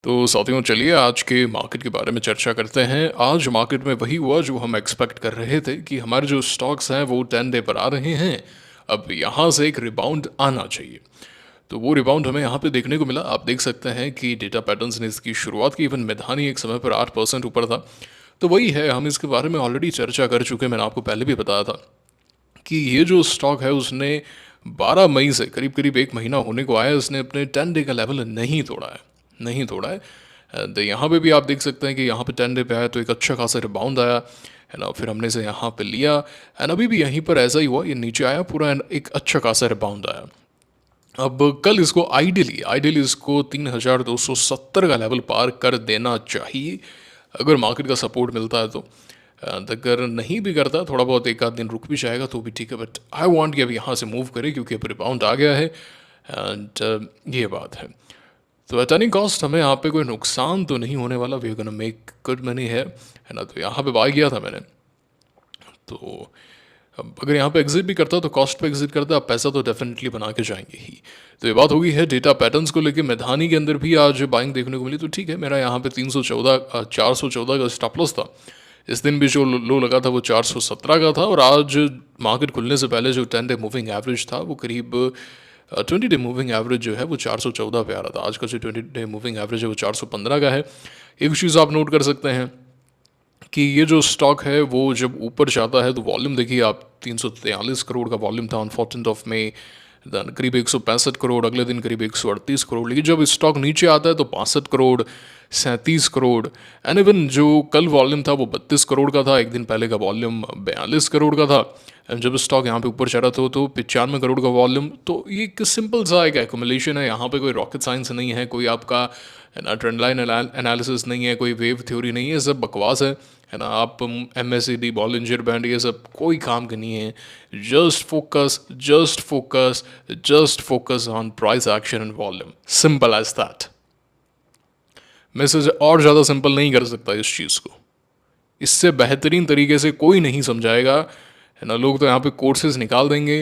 तो साथियों चलिए आज के मार्केट के बारे में चर्चा करते हैं। आज मार्केट में वही हुआ जो हम एक्सपेक्ट कर रहे थे कि हमारे जो स्टॉक्स हैं वो 10 डे पर आ रहे हैं। अब यहाँ से एक रिबाउंड आना चाहिए। तो वो रिबाउंड हमें यहाँ पे देखने को मिला। आप देख सकते हैं कि डेटा पैटर्न्स ने इसकी शुरुआत की। इवन मेधानी एक समय पर 8% ऊपर था। तो वही है, हम इसके बारे में ऑलरेडी चर्चा कर चुके हैं। मैंने आपको पहले भी बताया था कि ये जो स्टॉक है उसने 12 मई से करीब करीब एक महीना होने को आया, उसने अपने 10 डे का लेवल नहीं तोड़ा है, नहीं तोड़ा है। तो यहाँ पे भी आप देख सकते हैं कि यहाँ पे 10 डे पे आया तो एक अच्छा खासा रिबाउंड आया है ना। फिर हमने इसे यहाँ पे लिया एंड अभी भी यहीं पर ऐसा ही हुआ, ये नीचे आया पूरा and एक अच्छा खासा रिबाउंड आया। अब कल इसको आइडियली आइडियली इसको 3270 का लेवल पार कर देना चाहिए अगर मार्केट का सपोर्ट मिलता है तो। अगर नहीं भी करता, थोड़ा बहुत एक आध दिन रुक भी जाएगा तो भी ठीक है, बट आई वांट कि अब यहाँ से मूव करे क्योंकि अब रिबाउंड आ गया है एंड ये बात है। तो एट एनी कॉस्ट हमें यहाँ पे कोई नुकसान तो नहीं होने वाला। We gonna make good money है ना। तो यहाँ पे बाय किया था मैंने। तो अब अगर यहाँ पे एग्जिट भी करता तो कॉस्ट पे एग्जिट करता, आप पैसा तो डेफिनेटली बना के जाएंगे ही। तो ये बात होगी है डेटा पैटर्न्स को लेके। मैधानी के अंदर भी आज बाइंग देखने को मिली तो ठीक है। मेरा यहाँ पे 414 का स्टॉप लॉस था। इस दिन भी जो लो लगा था वो 417 का था और आज मार्केट खुलने से पहले जो 10 डे मूविंग एवरेज था वो करीब 20 डे मूविंग एवरेज जो है वो 414 पे आ रहा था। आज का जो 20 डे मूविंग एवरेज है वो 415 का है। एक चीज़ आप नोट कर सकते हैं कि ये जो स्टॉक है वो जब ऊपर जाता है तो वॉल्यूम देखिए आप, 343 करोड़ का वॉल्यूम था ऑन 14 ऑफ मई, देन करीब 165 करोड़, अगले दिन करीब 138 करोड़। लेकिन जब स्टॉक नीचे आता है तो 65 करोड़, 37 करोड़ एंड इवन जो कल वॉल्यूम था वो 32 करोड़ का था। एक दिन पहले का वॉल्यूम 42 करोड़ का था। एंड जब स्टॉक यहाँ पे ऊपर चढ़ा था तो 95 करोड़ का वॉल्यूम। तो ये एक सिंपल सा एक एक्युमुलेशन है। यहाँ पे कोई रॉकेट साइंस नहीं है, कोई आपका ट्रेंड लाइन एनालिसिस नहीं है, कोई वेव थ्योरी नहीं है, सब बकवास है ना। आप MACD, बॉलिंजर बैंड, ये सब कोई काम के नहीं है। Just focus on price action and volume, simple as that. Message और ज़्यादा सिंपल नहीं कर सकता इस चीज़ को। इससे बेहतरीन तरीके से कोई नहीं समझाएगा है ना। लोग तो यहाँ पे कोर्सेज निकाल देंगे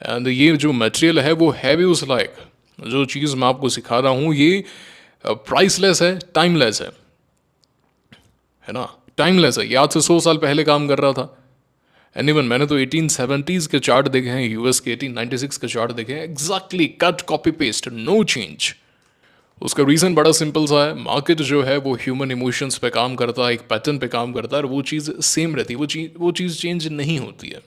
एंड ये जो मटेरियल है वो है भी उस लायक। जो चीज़ मैं आपको सिखा रहा हूँ ये प्राइसलेस है, टाइमलेस है ना। टाइमलेस है, ये आज से 100 साल पहले काम कर रहा था। एंड इवन मैंने तो 1870s के चार्ट देखे हैं, US के 1896 के चार्ट देखे हैं, exactly cut copy paste, no change. उसका रीज़न बड़ा सिंपल सा है। मार्केट जो है वो ह्यूमन इमोशंस पे काम करता है, एक पैटर्न पे काम करता है और वो चीज़ सेम रहती है, वो चीज़ चेंज नहीं होती है।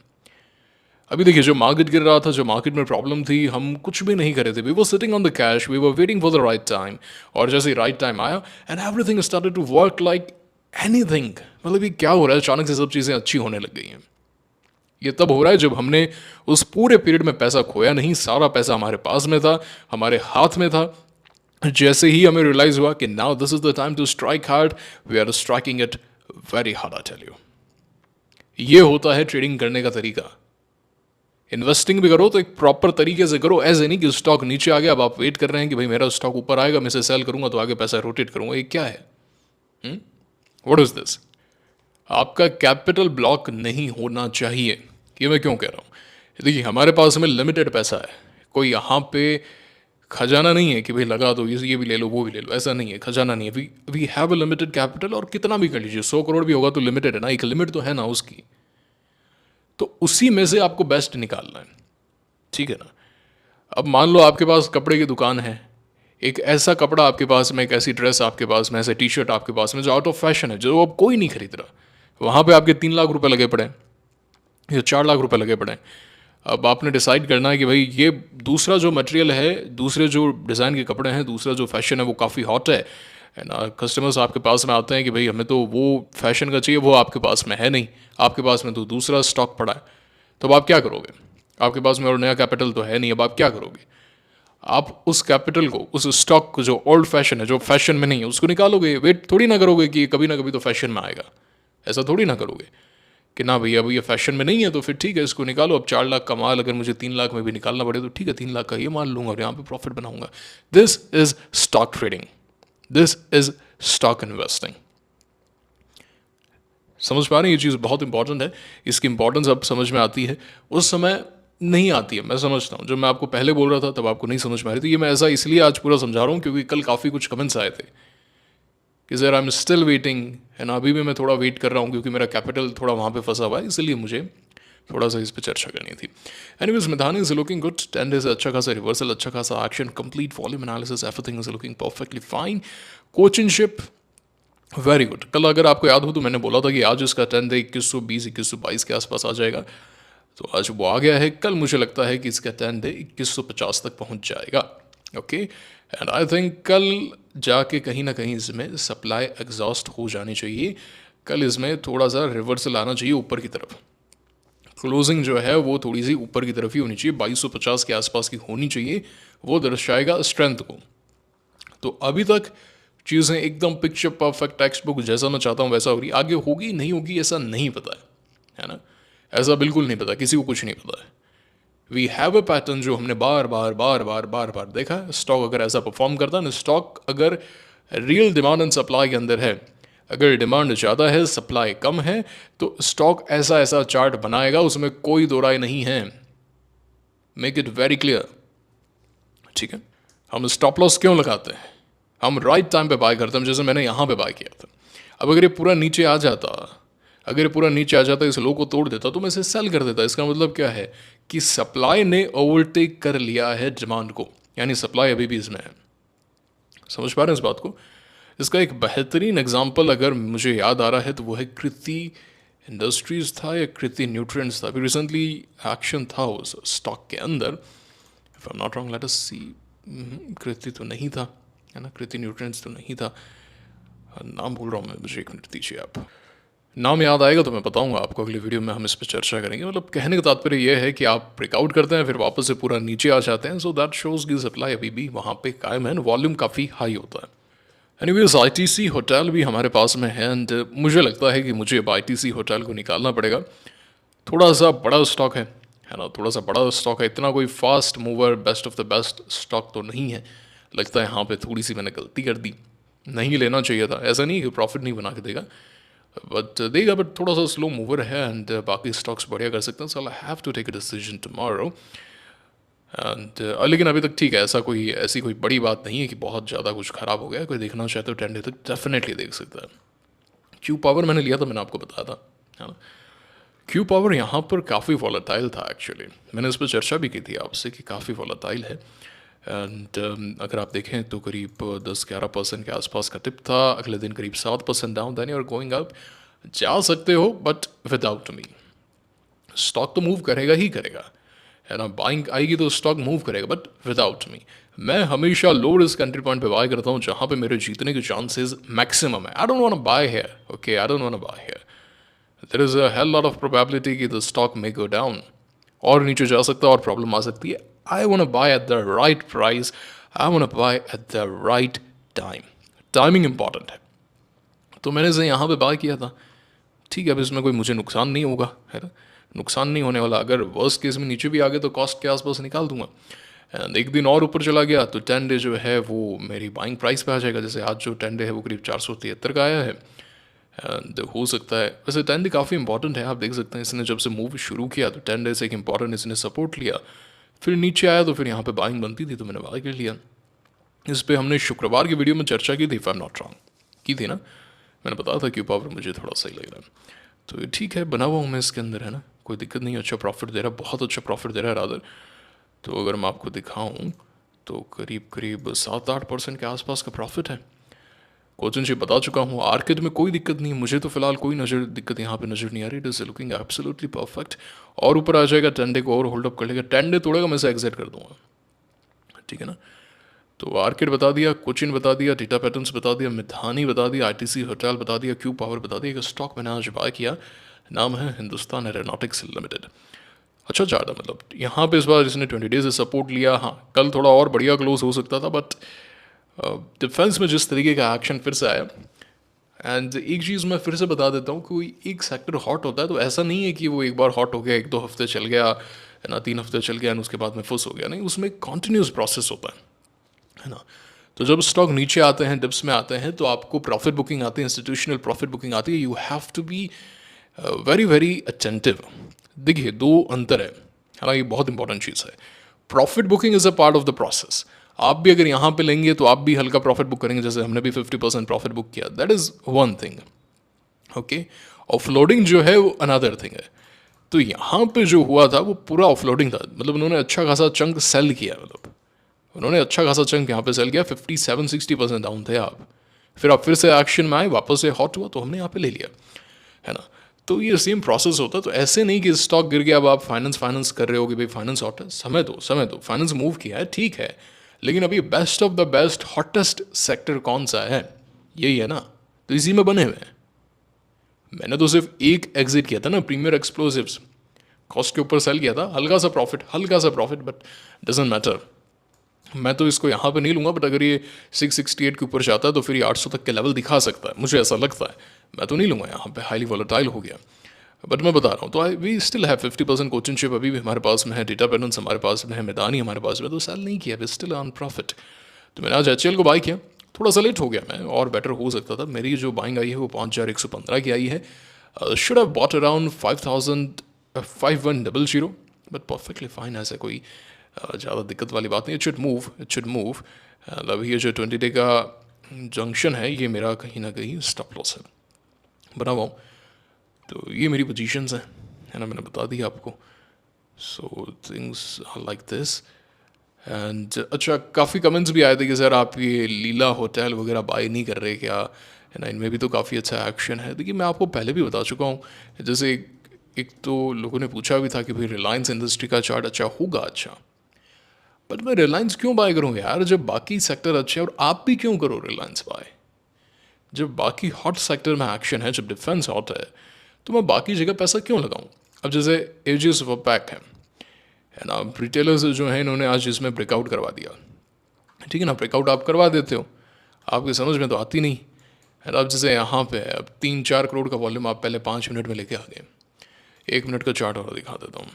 अभी देखिए जो मार्केट गिर रहा था, जो मार्केट में प्रॉब्लम थी, हम कुछ भी नहीं कर रहे थे। We were sitting on the cash, we were waiting for the right time. और जैसे ही राइट टाइम आया and everything started to work like anything. मतलब ये क्या हो रहा है, अचानक से सब चीज़ें अच्छी होने लग गई हैं। ये तब हो रहा है जब हमने उस पूरे पीरियड में पैसा खोया नहीं, सारा पैसा हमारे पास में था, हमारे हाथ में था। जैसे ही हमें रियलाइज हुआ कि now this is the time to strike hard, we are striking it very hard, I tell you. ये होता है ट्रेडिंग करने का तरीका। इन्वेस्टिंग भी करो तो एक प्रॉपर तरीके से करो। ऐसे नहीं कि स्टॉक नीचे आ गया, अब आप वेट कर रहे हैं कि भाई मेरा स्टॉक ऊपर आएगा, मैं इसे सेल करूंगा तो आगे पैसा रोटेट करूंगा। ये क्या है? What is this? आपका कैपिटल ब्लॉक नहीं होना चाहिए। ये मैं क्यों कह रहा हूँ? देखिए हमारे पास में लिमिटेड पैसा है, कोई यहाँ पे खजाना नहीं है कि भाई लगा दो, ये भी ले लो वो भी ले लो, ऐसा नहीं है। खजाना नहीं है। We have a limited capital और कितना भी कर लीजिए, 100 करोड़ भी होगा तो लिमिटेड है ना, एक लिमिट तो है ना उसकी। तो उसी में से आपको बेस्ट निकालना है, ठीक है ना। अब मान लो आपके पास कपड़े की दुकान है, एक ऐसा कपड़ा आपके पास में, एक ऐसी ड्रेस आपके पास में, ऐसे टी-शर्ट आपके पास में जो आउट ऑफ फैशन है, जो अब कोई नहीं खरीद रहा। वहाँ पे आपके 3 लाख रुपए लगे पड़े हैं या 4 लाख रुपए लगे पड़े हैं। अब आपने डिसाइड करना है कि भाई ये दूसरा जो मटेरियल है, दूसरे जो डिज़ाइन के कपड़े हैं, दूसरा जो फैशन है वो काफ़ी हॉट है ना। कस्टमर्स आपके पास में आते हैं कि भाई हमें तो वो फैशन का चाहिए, वो आपके पास में है नहीं, आपके पास में तो दूसरा स्टॉक पड़ा है। तो अब आप क्या करोगे? आपके पास में और नया कैपिटल तो है नहीं, अब आप क्या करोगे? आप उस कैपिटल को, उस स्टॉक को जो ओल्ड फैशन है, जो फैशन में नहीं है, उसको निकालोगे। वेट थोड़ी ना करोगे कि कभी ना कभी तो फैशन में आएगा। ऐसा थोड़ी ना करोगे कि ना भैया अभी ये फैशन में नहीं है तो फिर ठीक है इसको निकालो। अब 4 लाख का माल अगर मुझे 3 लाख में भी निकालना पड़े तो ठीक है, 3 लाख का ये माल लूंगा और यहाँ पे प्रॉफिट बनाऊंगा। This is stock trading, this is stock investing. समझ पा रहे हैं? ये चीज़ बहुत इंपॉर्टेंट है। इसकी इंपॉर्टेंस अब समझ में आती है, उस समय नहीं आती है। मैं समझता हूँ, जब मैं आपको पहले बोल रहा था तब आपको नहीं समझ में आ रही थी। ये मैं ऐसा इसलिए आज पूरा समझा रहा हूँ क्योंकि कल काफ़ी कुछ कमेंट्स आए थे कि sir I am still waiting, है ना, अभी भी मैं थोड़ा वेट कर रहा हूँ क्योंकि मेरा कैपिटल थोड़ा वहाँ पे फंसा हुआ है, इसलिए मुझे थोड़ा सा इस पर चर्चा करनी थी। Anyways, Midhani is looking good, 10 days अच्छा खासा रिवर्सल, अच्छा खासा action, complete volume analysis, everything is looking perfectly fine. कोचिंगशिप वेरी गुड। कल अगर आपको याद हो तो मैंने बोला था कि आज इसका 10 डे 2120 2122 के आसपास आ जाएगा, तो आज वो आ गया है। कल मुझे लगता है कि इसका 10 डे 2150 तक पहुंच जाएगा। ओके, एंड आई थिंक कल जाके कहीं ना कहीं इसमें सप्लाई एग्जॉस्ट हो जानी चाहिए। कल इसमें थोड़ा सा रिवर्सल आना चाहिए ऊपर की तरफ, क्लोजिंग जो है वो थोड़ी सी ऊपर की तरफ ही होनी चाहिए, 2250 के आसपास की होनी चाहिए, वो दर्शाएगा स्ट्रेंथ को। तो अभी तक चीज़ें एकदम पिक्चर परफेक्ट टेक्स्ट बुक जैसा मैं चाहता हूँ वैसा हो रही। आगे होगी नहीं होगी ऐसा नहीं पता है ना, ऐसा बिल्कुल नहीं पता, किसी को कुछ नहीं पता है। वी हैव अ पैटर्न जो हमने बार बार बार बार बार बार देखा है। स्टॉक अगर ऐसा परफॉर्म करता है ना, स्टॉक अगर रियल डिमांड एंड सप्लाई के अंदर है, अगर डिमांड ज़्यादा है सप्लाई कम है, तो स्टॉक ऐसा ऐसा चार्ट बनाएगा, उसमें कोई दो राय नहीं है। मेक इट वेरी क्लियर, ठीक है। हम स्टॉप लॉस क्यों लगाते हैं? हम राइट टाइम पे बाय करते हैं, जैसे मैंने यहाँ पे बाय किया था। अब अगर ये पूरा नीचे आ जाता, अगर ये पूरा नीचे आ जाता, इस लो को तोड़ देता, तो मैं इसे सेल कर देता। इसका मतलब क्या है कि सप्लाई ने ओवरटेक कर लिया है डिमांड को, यानी सप्लाई अभी भी इसमें है। समझ पा रहे हैं इस बात को? इसका एक बेहतरीन एग्जाम्पल अगर मुझे याद आ रहा है तो वो है कृति इंडस्ट्रीज था या कृति न्यूट्रिएंट्स था। अभी रिसेंटली एक्शन था उस स्टॉक के अंदर, if I am not wrong, let us see. कृति तो नहीं था, है ना, कृति न्यूट्रिएंट्स तो नहीं था, नाम भूल रहा हूँ मैं, मुझे एक मिनट दीजिए आप। नाम याद आएगा तो मैं बताऊंगा आपको, अगली वीडियो में हम इस पर चर्चा करेंगे। मतलब कहने का तात्पर्य यह है कि आप ब्रेकआउट करते हैं फिर वापस से पूरा नीचे आ जाते हैं, सो दैट शोज की सप्लाई अभी भी वहाँ पे कायम है, वॉल्यूम काफ़ी हाई होता है। एनीवेज, आईटीसी होटल भी हमारे पास में है एंड मुझे लगता है कि मुझे अब आईटीसी होटल को निकालना पड़ेगा। थोड़ा सा बड़ा स्टॉक है ना, थोड़ा सा बड़ा स्टॉक है, इतना कोई fast mover best of the best stock तो नहीं है। लगता है यहाँ पे थोड़ी सी मैंने गलती कर दी, नहीं लेना चाहिए था। ऐसा नहीं कि प्रॉफिट नहीं बना के देगा, बट देगा, बट थोड़ा सा स्लो मूवर है एंड बाकी स्टॉक्स बढ़िया कर सकते हैं। So I have to take a decision tomorrow and लेकिन अभी तक ठीक है, ऐसी कोई बड़ी बात नहीं है कि बहुत ज़्यादा कुछ ख़राब हो गया। कोई देखना चाहे तो 10 डे तक डेफिनेटली देख सकता है। क्यू पावर मैंने लिया था, मैंने आपको बताया था, है ना। क्यू पावर यहाँ पर काफ़ी वॉलेटाइल था एक्चुअली, मैंने इस पर चर्चा भी की थी आपसे कि काफ़ी वॉलेटाइल है एंड अगर आप देखें तो करीब 10-11% के आसपास का टिप था, अगले दिन करीब 7% down, then you are going up. जा सकते हो बट विदाउट मी। स्टॉक तो मूव करेगा ही करेगा, है ना, बाइंग आएगी तो स्टॉक मूव करेगा, बट विदाउट मी। मैं हमेशा लो रिस्क एंट्री पॉइंट पे बाय करता हूँ जहाँ पे मेरे जीतने के चांसेस मैक्सिमम है। I don't want to buy here, okay, I don't want to buy here. There is a hell lot of probability कि the stock may go down, और नीचे जा सकता है और प्रॉब्लम आ सकती है। I want to buy at the right price, I want to buy at the right time. Timing important है, तो मैंने इसे यहाँ पे बाय किया था। ठीक है, अब इसमें कोई मुझे नुकसान नहीं होगा, है ना, नुकसान नहीं होने वाला। अगर वर्स्ट केस में नीचे भी आ गए तो कॉस्ट के आसपास निकाल दूंगा एंड एक दिन और ऊपर चला गया तो 10 डे जो है वो मेरी बाइंग प्राइस पे आ जाएगा। जैसे आज जो 10 डे है वो करीब 473 का आया है एंड हो सकता है, वैसे 10 डे काफ़ी इंपॉर्टेंट है। आप देख सकते हैं इसने जब से मूव शुरू किया तो 10 डे से एक इंपॉर्टेंट इसने सपोर्ट लिया, फिर नीचे आया तो फिर यहाँ पे बाइंग बनती थी तो मैंने बाय कर लिया। इस पर हमने शुक्रवार की वीडियो में चर्चा की थी, if I am not wrong, की थी ना। मैंने बताया था क्यू पावर मुझे थोड़ा सही लग रहा है, तो ठीक है, बना हुआ हूँ मैं इसके अंदर, है ना, कोई दिक्कत नहीं है। अच्छा प्रॉफिट दे रहा है, बहुत अच्छा प्रॉफिट दे रहा है रादर। तो अगर मैं आपको दिखाऊँ तो करीब करीब 7-8% के आसपास का प्रॉफिट है। कोचिंग से बता चुका हूँ, आर्किड में कोई दिक्कत नहीं, मुझे तो फिलहाल कोई दिक्कत यहाँ पे नज़र नहीं आ रही। It is looking absolutely perfect. और ऊपर आ जाएगा, 10 डे को और होल्ड अप कर लेगा, 10 डे तोड़ेगा, मैं इसे एग्जिट कर दूंगा, ठीक है ना। तो आर्किड बता दिया, कोचिन बता दिया, टीटा पैटर्न्स बता दिया, मिधानी बता दिया, आईटीसी होटल बता दिया, क्यू पावर बता दिया। एक स्टॉक मैंने आज बाय किया, नाम है हिंदुस्तान एरोनॉटिक्स लिमिटेड। अच्छा चार्ट है, मतलब यहाँ पे इस बार इसने 20 डेज से सपोर्ट लिया। हाँ, कल थोड़ा और बढ़िया क्लोज हो सकता था, बट डिफेंस में जिस तरीके का एक्शन फिर से आया, एंड एक चीज़ मैं फिर से बता देता हूँ, कोई एक सेक्टर हॉट होता है तो ऐसा नहीं है कि वो एक बार हॉट हो गया, 1-2 हफ्ते चल गया, है ना, 3 हफ्ते चल गया और उसके बाद में फुस हो गया, नहीं, उसमें कॉन्टीन्यूस प्रोसेस होता है ना। तो जब स्टॉक नीचे आते हैं, डिप्स में आते हैं, तो आपको प्रॉफिट बुकिंग आती है, इंस्टीट्यूशनल प्रॉफिट बुकिंग आती है। You have to be very very attentive. देखिए, दो अंतर है ना, ये बहुत इंपॉर्टेंट चीज़ है। Profit booking is a part of the process. आप भी अगर यहाँ पे लेंगे तो आप भी हल्का प्रॉफिट बुक करेंगे, जैसे हमने भी 50% प्रॉफिट बुक किया, that is one thing. Okay, offloading जो है वो अनदर थिंग है। तो यहाँ पे जो हुआ था वो पूरा ऑफलोडिंग था, मतलब उन्होंने अच्छा खासा चंक सेल किया, मतलब उन्होंने अच्छा खासा चंक यहाँ पे सेल किया, 57-60% डाउन थे आप, फिर आप फिर से एक्शन में आए, वापस से हॉट हुआ तो हमने यहाँ पे ले लिया, है ना। तो ये सेम प्रोसेस होता है। तो ऐसे नहीं कि स्टॉक गिर गया अब आप फाइनेंस कर रहे हो कि भाई फाइनेंस हॉट है, समय दो, फाइनेंस मूव किया है ठीक है, लेकिन अभी best of the best hottest sector कौन सा है, यही है ना, तो इसी में बने हुए हैं। मैंने तो सिर्फ एक एग्जिट किया था ना, प्रीमियर एक्सप्लोसिव्स, कॉस्ट के ऊपर सेल किया था, हल्का सा प्रॉफिट, बट डजेंट मैटर। मैं तो इसको यहाँ पे नहीं लूँगा, बट अगर ये 668 के ऊपर जाता है तो फिर ये 800 तक के लेवल दिखा सकता है, मुझे ऐसा लगता है। मैं तो नहीं लूँगा यहाँ पे, हाईली वॉलेटाइल हो गया। बट मैं बता रहा हूँ, तो वी स्टिल हैव 50% कोचिंग शिप अभी भी हमारे पास में है, डेटा पैटर्न्स हमारे पास में है, मैदानी हमारे पास में, तो सेल नहीं किया, वी स्टिल ऑन प्रॉफिट। तो मैंने आज HCL को बाई किया, थोड़ा सा लेट हो गया मैं, और बेटर हो सकता था। मेरी जो बाइंग आई है वो 5115 की आई है। Should have bought around 5100, but perfectly fine, ऐसा कोई ज़्यादा दिक्कत वाली बात नहीं। It should move. मतलब ये जो 20 डे का जंक्शन है, ये मेरा कहीं ना कहीं स्टॉप लॉस है, बना हुआ हूँ। तो ये मेरी पोजीशंस हैं, है ना, मैंने बता दिया आपको। So things are like this. And अच्छा, काफ़ी कमेंट्स भी आए थे कि सर आप ये लीला होटल वगैरह बाई नहीं कर रहे क्या, है ना, इनमें भी तो काफ़ी अच्छा एक्शन है। देखिए मैं आपको पहले भी बता चुका हूँ, जैसे एक तो लोगों ने पूछा भी था कि भाई रिलायंस इंडस्ट्री का चार्ट अच्छा होगा, अच्छा, बट मैं रिलायंस क्यों बाय करूँगा यार, जब बाकी सेक्टर अच्छे हैं, और आप भी क्यों करो रिलायंस बाय, जब बाकी हॉट सेक्टर में एक्शन है, जब डिफेंस हॉट है, तो मैं बाकी जगह पैसा क्यों लगाऊं। अब जैसे एजिस पैक है ना, रिटेलर्स जो हैं इन्होंने आज इसमें ब्रेकआउट करवा दिया, ठीक है ना, ब्रेकआउट आप करवा देते हो, आपकी समझ में तो आती नहीं है ना। अब जैसे यहाँ पे अब 3-4 करोड़ का वॉल्यूम आप पहले 5 मिनट में लेके आ गए। 1 मिनट का चार्ट और दिखा देता हूँ।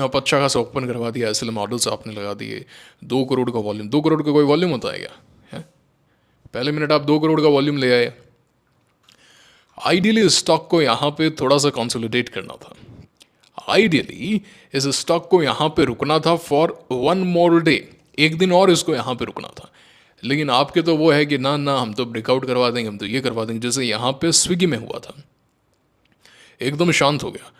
आप अच्छा खासा ओपन करवा दिया, SLM मॉडल्स आपने लगा दिए, 2 करोड़ का वॉल्यूम। 2 करोड़ का कोई वॉल्यूम होता है क्या, है? पहले मिनट आप 2 करोड़ का वॉल्यूम ले आए। आइडियली स्टॉक को यहाँ पे थोड़ा सा कंसोलिडेट करना था, आइडियली इस स्टॉक को यहाँ पे रुकना था फॉर 1 मोर डे, एक दिन और इसको यहाँ पे रुकना था। लेकिन आपके तो वो है कि ना ना हम तो ब्रेकआउट करवा देंगे, हम तो ये करवा देंगे, जैसे यहाँ पे स्विगी में हुआ था, एकदम शांत हो गया।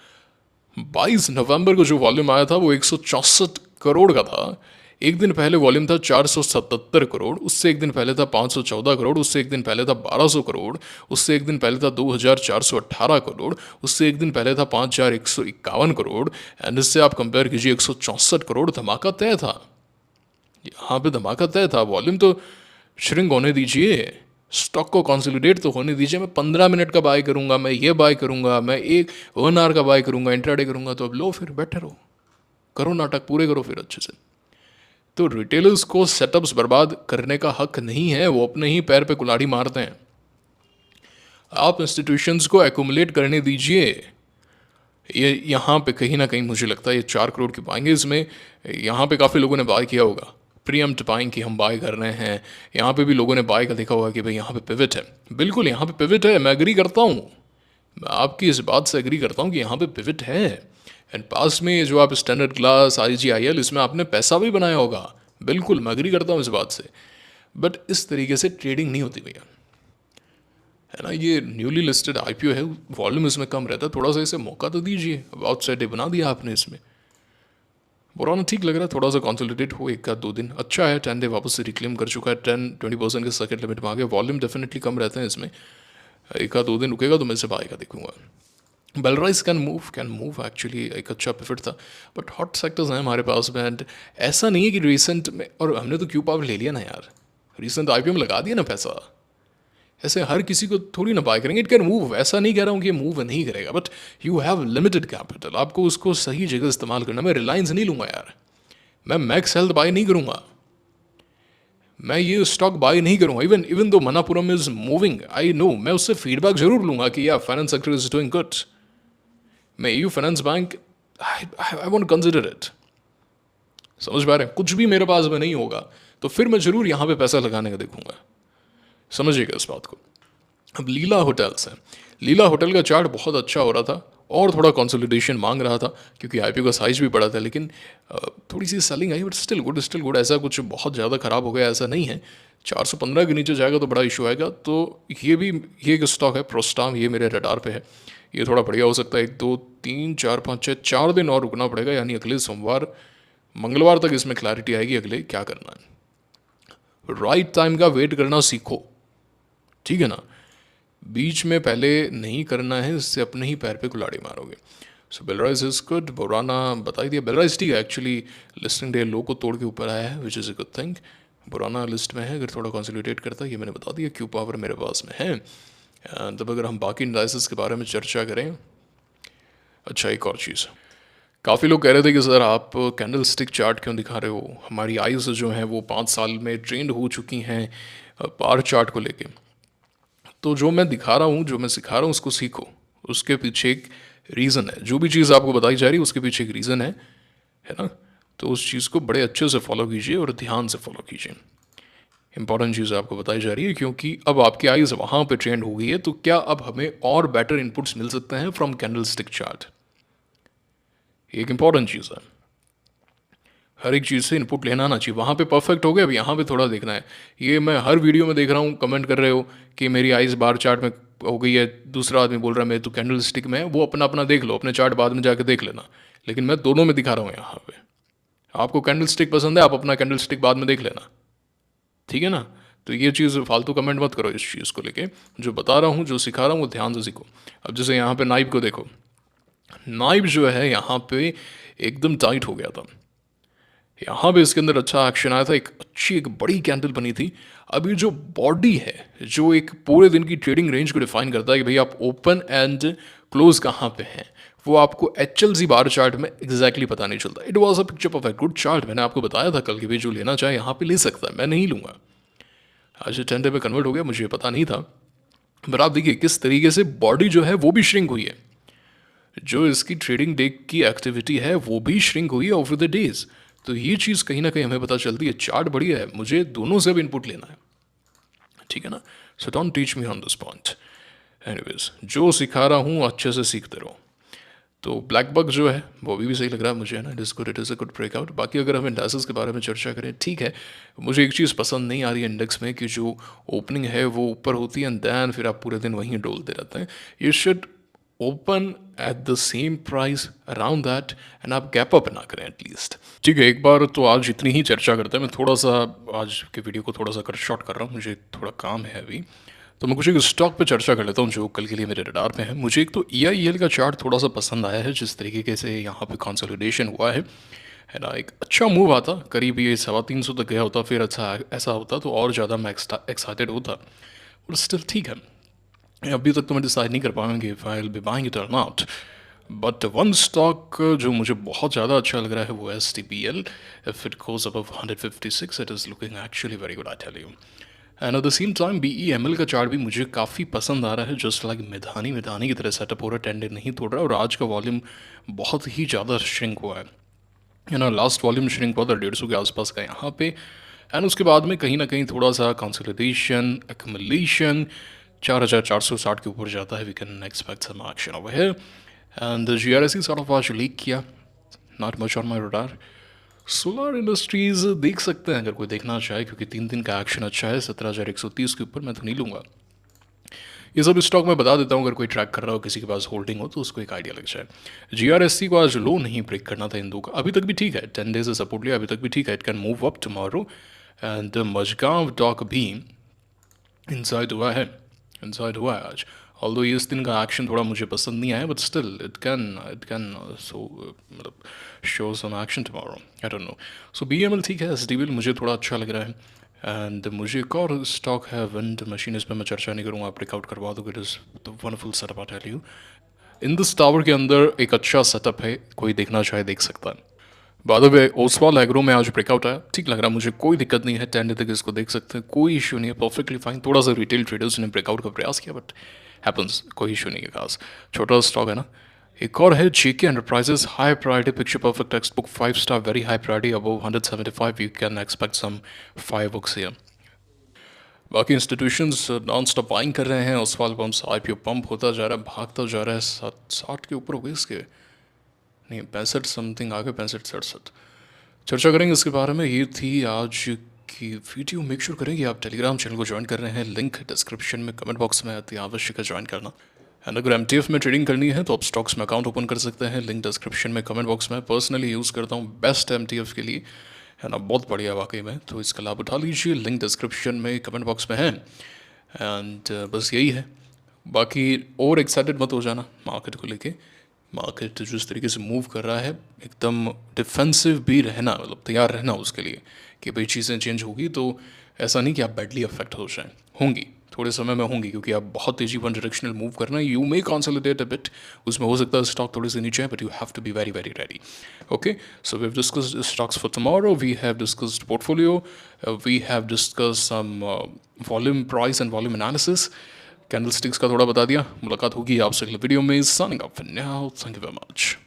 22 नवंबर को जो वॉल्यूम आया था वो 164 करोड़ का था। एक दिन पहले वॉल्यूम था 477 करोड़, उससे एक दिन पहले था 514 करोड़, उससे एक दिन पहले था 1200 करोड़, उससे एक दिन पहले था 2418 करोड़, उससे एक दिन पहले था 5151 करोड़। एंड इससे आप कंपेयर कीजिए, 164 करोड़, धमाका तय था, यहाँ पे धमाका तय था। वॉल्यूम तो श्रिंक होने दीजिए, स्टॉक को कंसोलिडेट तो होने दीजिए। मैं 15 मिनट का बाय करूंगा, मैं ये बाय करूंगा, मैं 1 आवर का बाय करूंगा, इंट्राडे करूंगा, तो अब लो, फिर बैठे रहो, करो नाटक पूरे करो फिर अच्छे से। तो रिटेलर्स को सेटअप्स बर्बाद करने का हक नहीं है, वो अपने ही पैर पे कुल्हाड़ी मारते हैं। आप इंस्टीट्यूशंस को एक्यूमुलेट करने दीजिए। ये यहाँ पे कहीं ना कहीं मुझे लगता है ये 4 करोड़ की बाइंग है, इसमें यहाँ पे काफ़ी लोगों ने बाय किया होगा, प्रीएम्प्ट बाइंग की हम बाय कर रहे हैं। यहाँ पे भी लोगों ने बाय का देखा होगा कि भाई यहाँ पे पिवट है, बिल्कुल यहाँ पे पिवट है, मैं एग्री करता हूँ, मैं आपकी इस बात से एग्री करता हूँ कि यहाँ पे पिवट है। एंड पास में जो आप स्टैंडर्ड क्लास IGIL, इसमें आपने पैसा भी बनाया होगा, बिल्कुल मैं एग्री करता हूँ इस बात से, बट इस तरीके से ट्रेडिंग नहीं होती भैया, है ना। ये न्यूली लिस्टेड IPO है, वॉल्यूम इसमें कम रहता है, थोड़ा सा इसे मौका तो दीजिए। अब आउटसाइड डे बना दिया आपने, इसमें पुराना ठीक लग रहा है, थोड़ा सा कंसोलिडेट हो 1-2 दिन, अच्छा है। 10 डे वापस से रिक्लेम कर चुका है, 10-20% के सर्किट लिमिट में आ गया। वॉल्यूम डेफिनेटली कम रहते हैं इसमें, 1-2 दिन रुकेगा तो मैं इसे बाय का देखूंगा। बेलराइज कैन मूव एक्चुअली, एक अच्छा पिवट था, बट हॉट सेक्टर्स हैं हमारे पास में। एंड ऐसा नहीं है कि रिसेंट में, और हमने तो क्यू पावर ले लिया ना यार, रिसेंट IPO में लगा दिया ना पैसा, ऐसे हर किसी को थोड़ी ना बाय करेंगे। इट कैन मूव, ऐसा नहीं कह रहा हूँ कि मूव नहीं करेगा, but you have limited capital, आपको उसको सही जगह इस्तेमाल करना। मैं रिलायंस नहीं लूँगा यार, मैं मैक्स हेल्थ बाय नहीं करूँगा, मैं ये स्टॉक बाय नहीं करूँगा। Even though Manappuram is moving, I know, मैं उससे फीडबैक जरूर लूँगा कि यार finance sector is doing good. मैं EU finance bank, I want consider it, समझ पा रहे हैं। कुछ भी मेरे पास में नहीं होगा तो फिर मैं जरूर यहाँ पे पैसा लगाने का देखूंगा, समझिएगा इस बात को। अब लीला होटल्स है, लीला होटल का चार्ट बहुत अच्छा हो रहा था, और थोड़ा कंसोलिडेशन मांग रहा था क्योंकि आईपीओ का साइज भी बड़ा था, लेकिन थोड़ी सी सेलिंग आई, बट स्टिल गुड, ऐसा कुछ बहुत ज़्यादा ख़राब हो गया ऐसा नहीं है। 415 के नीचे जाएगा तो बड़ा इशू आएगा। तो ये एक स्टॉक है प्रोस्टाम, ये मेरे रडार पे है। ये थोड़ा बढ़िया हो सकता है, 1 2 3 4 5 6 4 दिन और रुकना पड़ेगा, यानी अगले सोमवार मंगलवार तक इसमें क्लैरिटी आएगी अगले क्या करना है। राइट टाइम का वेट करना सीखो, ठीक है ना। बीच में पहले नहीं करना है, इससे अपने ही पैर पे कुल्हाड़ी मारोगे। सो बेलराइज इज गुड, बोराना बता ही दिया। बेलराइज ठीक है, एक्चुअली लिस्टिंग डे लो को तोड़ के ऊपर आया है, which is a good thing. Borana list में है, अगर थोड़ा कंसोलिडेट करता है, ये मैंने बता दिया। क्यू पावर मेरे पास में है। तब अगर हम बाकी इंडाइसेस के बारे में चर्चा करें, अच्छा एक और चीज़, काफ़ी लोग कह रहे थे कि सर आप कैंडल स्टिक चार्ट क्यों दिखा रहे हो, हमारी आइज़ जो हैं वो 5 साल में ट्रेंड हो चुकी हैं पार चार्ट को लेके। तो जो मैं दिखा रहा हूँ, जो मैं सिखा रहा हूँ, उसको सीखो। उसके पीछे एक रीज़न है, जो भी चीज़ आपको बताई जा रही है उसके पीछे एक रीज़न है ना। तो उस चीज़ को बड़े अच्छे से फॉलो कीजिए और ध्यान से फॉलो कीजिए। इंपॉर्टेंट चीज़ आपको बताई जा रही है, क्योंकि अब आपकी आइज़ वहाँ पे ट्रेंड हो गई है, तो क्या अब हमें और बेटर इनपुट्स मिल सकते हैं फ्रॉम कैंडल स्टिक चार्ट। एक इंपॉर्टेंट चीज़ है, हर एक चीज़ से इनपुट लेना आना चाहिए। वहाँ पे परफेक्ट हो गया, अब यहाँ पे थोड़ा देखना है। ये मैं हर वीडियो में देख रहा हूँ, कमेंट कर रहे हो कि मेरी आइज़ बार चार्ट में हो गई है, दूसरा आदमी बोल रहा है मैं तो कैंडल स्टिक में है। वो अपना अपना देख लो, अपने चार्ट बाद में जाके देख लेना, लेकिन मैं दोनों में दिखा रहा हूँ यहाँ पे। आपको कैंडल स्टिक पसंद है, आप अपना कैंडल स्टिक बाद में देख लेना, ठीक है ना। तो ये चीज़ फालतू कमेंट मत करो इस चीज़ को लेके। जो बता रहा हूँ, जो सिखा रहा हूँ, वो ध्यान से सीखो। अब जैसे यहाँ पे नाइब को देखो, नाइब जो है यहाँ पे एकदम टाइट हो गया था, यहाँ पे इसके अंदर अच्छा एक्शन आया था, एक अच्छी एक बड़ी कैंडल बनी थी। अभी जो बॉडी है, जो एक पूरे दिन की ट्रेडिंग रेंज को डिफाइन करता है कि भाई आप ओपन एंड क्लोज कहाँ पे हैं, वो आपको HLZ बार चार्ट में एग्जैक्टली पता नहीं चलता। It was a picture of a good chart. मैंने आपको बताया था कल कि भाई जो लेना चाहे यहाँ पे ले सकता है, मैं नहीं लूँगा। आज 10 डे में कन्वर्ट हो गया, मुझे पता नहीं था। पर आप देखिए किस तरीके से बॉडी जो है वो भी श्रिंक हुई है, जो इसकी ट्रेडिंग डे की एक्टिविटी है वो भी श्रिंक हुई है ओवर द डेज। तो ये चीज़ कहीं ना कहीं हमें पता चलती है, चार्ट बढ़िया है, मुझे दोनों से भी इनपुट लेना है, ठीक है ना। So don't teach me on this point. Anyways, जो सिखा रहा हूँ अच्छे से सीखते रहो। तो ब्लैक बग जो है वो भी सही लग रहा है मुझे, है ना। It is a good breakout. बाकी अगर हम इंडेक्सेस के बारे में चर्चा करें, ठीक है, मुझे एक चीज़ पसंद नहीं आ रही है इंडेक्स में कि जो ओपनिंग है वो ऊपर होती है एंड देन फिर आप पूरे दिन वहीं डोलते रहते हैं। You should open at the same price around that and आप गैप अप ना करें एटलीस्ट, ठीक है। एक बार तो आज इतनी ही चर्चा करते हैं। मैं थोड़ा सा आज के वीडियो को थोड़ा सा कर शॉर्ट कर रहा हूँ, मुझे थोड़ा काम है अभी। तो मैं कुछ एक स्टॉक पे चर्चा कर लेता हूँ जो कल के लिए मेरे रडार पे है। मुझे एक तो EIEL का चार्ट थोड़ा सा पसंद आया है, जिस तरीके से यहाँ पे कंसोलिडेशन हुआ है ना। एक अच्छा मूव आता, करीब ये 350 तक गया होता, फिर अच्छा ऐसा होता तो और ज़्यादा मैं एक्साइटेड होता, और स्टिल ठीक है। अभी तक तो मैं डिसाइड नहीं कर पाऊंगी if I will be buying it और नॉट। बट वन स्टॉक जो मुझे बहुत ज़्यादा अच्छा लग रहा है वो है STPL। If it goes above 156 it is looking actually very good, I tell you. And at the same time BEML का चार्ट भी मुझे काफ़ी पसंद आ रहा है, जस्ट लाइक मिधानी की तरह सेटअप हो रहा है, 10 डे नहीं तोड़ रहा है, और आज का वॉल्यूम बहुत ही ज़्यादा श्रिंक हुआ है ना। लास्ट वॉल्यूम श्रिंक हुआ था 150 के आसपास का यहाँ पे, एंड उसके बाद में कहीं ना कहीं थोड़ा सा कंसोलिडेशन एक्युमुलेशन 4460 के ऊपर जाता है। We can expect some action over here. And GRSE sort of आज लीक किया, not much on my radar. Solar industries देख सकते हैं अगर कोई देखना चाहे, क्योंकि 3 दिन का एक्शन अच्छा है 17,130 के ऊपर, मैं तो नहीं लूँगा। ये सब स्टॉक मैं बता देता हूँ, अगर कोई ट्रैक कर रहा हो, किसी के पास होल्डिंग हो तो उसको एक आइडिया लग जाए। GRSE को आज लो नहीं ब्रेक करना था इंदू का, अभी तक भी ठीक है, 10 डेज से सपोर्ट लिया, अभी तक भी ठीक है। It can move up tomorrow. And Mazagon dock भी इनसाइड हुआ है आज। ऑल्दो इस दिन का एक्शन थोड़ा मुझे पसंद नहीं आया, but still it can so मतलब show some action tomorrow, I don't know. So BML ठीक है, SDBL मुझे थोड़ा अच्छा लग रहा है। एंड मुझे एक और स्टॉक है विंड मशीन, इस पर मैं चर्चा नहीं करूँगा, आप ब्रेकआउट करवा दो। It is the wonderful setup, I tell you. In this tower के अंदर एक अच्छा सेटअप है, कोई देखना चाहे देख सकता है। बाद में ओसवाल एग्रो में आज ब्रेकआउट आया, ठीक लग रहा है मुझे, कोई दिक्कत नहीं है, 10 डे तक इसको देख सकते हैं, कोई इशू नहीं है, परफेक्टली फाइन। थोड़ा सा रिटेल ट्रेडर्स ने ब्रेकआउट का प्रयास किया, बट हैपन्स, कोई इशू नहीं है खास, छोटा स्टॉक है ना। एक और है JK enterprises, high priority, picture perfect text book, 5 star, very high priority, above 175 you can expect some 5 books here. बाकी इंस्टीट्यूशंस नॉन स्टॉप बाइंग कर रहे हैं, ओसवाल पंप्स आईपीओ पंप होता जा रहा है, भागता जा रहा है, 60 के ऊपर हो गए इसके, नहीं 65 समथिंग आ गए, 65-67। चर्चा करेंगे इसके बारे में। ये थी आज की वीडियो। मेक श्योर करें कि आप टेलीग्राम चैनल को ज्वाइन कर रहे हैं, लिंक डिस्क्रिप्शन में कमेंट बॉक्स में अति आवश्यक है ज्वाइन करना। एंड अगर एमटीएफ में ट्रेडिंग करनी है तो आप स्टॉक्स में अकाउंट ओपन कर सकते हैं, लिंक डिस्क्रिप्शन में कमेंट बॉक्स में। पर्सनली यूज़ करता हूँ बेस्ट एमटीएफ के लिए, है ना, बहुत बढ़िया वाकई में, तो इसका लाभ उठा लीजिए, लिंक डिस्क्रिप्शन में कमेंट बॉक्स में है। एंड बस यही है। बाकी और एक्साइटेड मत हो जाना मार्केट को लेके। मार्केट जिस तरीके से मूव कर रहा है, एकदम डिफेंसिव भी रहना, मतलब तैयार रहना उसके लिए कि भाई चीज़ें चेंज होगी, तो ऐसा नहीं कि आप बैडली अफेक्ट हो जाएं। होंगी, थोड़े समय में होंगी, क्योंकि आप बहुत तेजी वन डायरेक्शनल मूव करना है। You may consolidate a bit, उसमें हो सकता है स्टॉक थोड़ी सी नीचे है, but you have to be very very ready. Okay, so we have discussed stocks for tomorrow, we have discussed portfolio, we have discussed some volume, price and volume analysis. Candlesticks का थोड़ा बता दिया। मुलाकात होगी आपसे अगले video में। Signing off for now, thank you very much.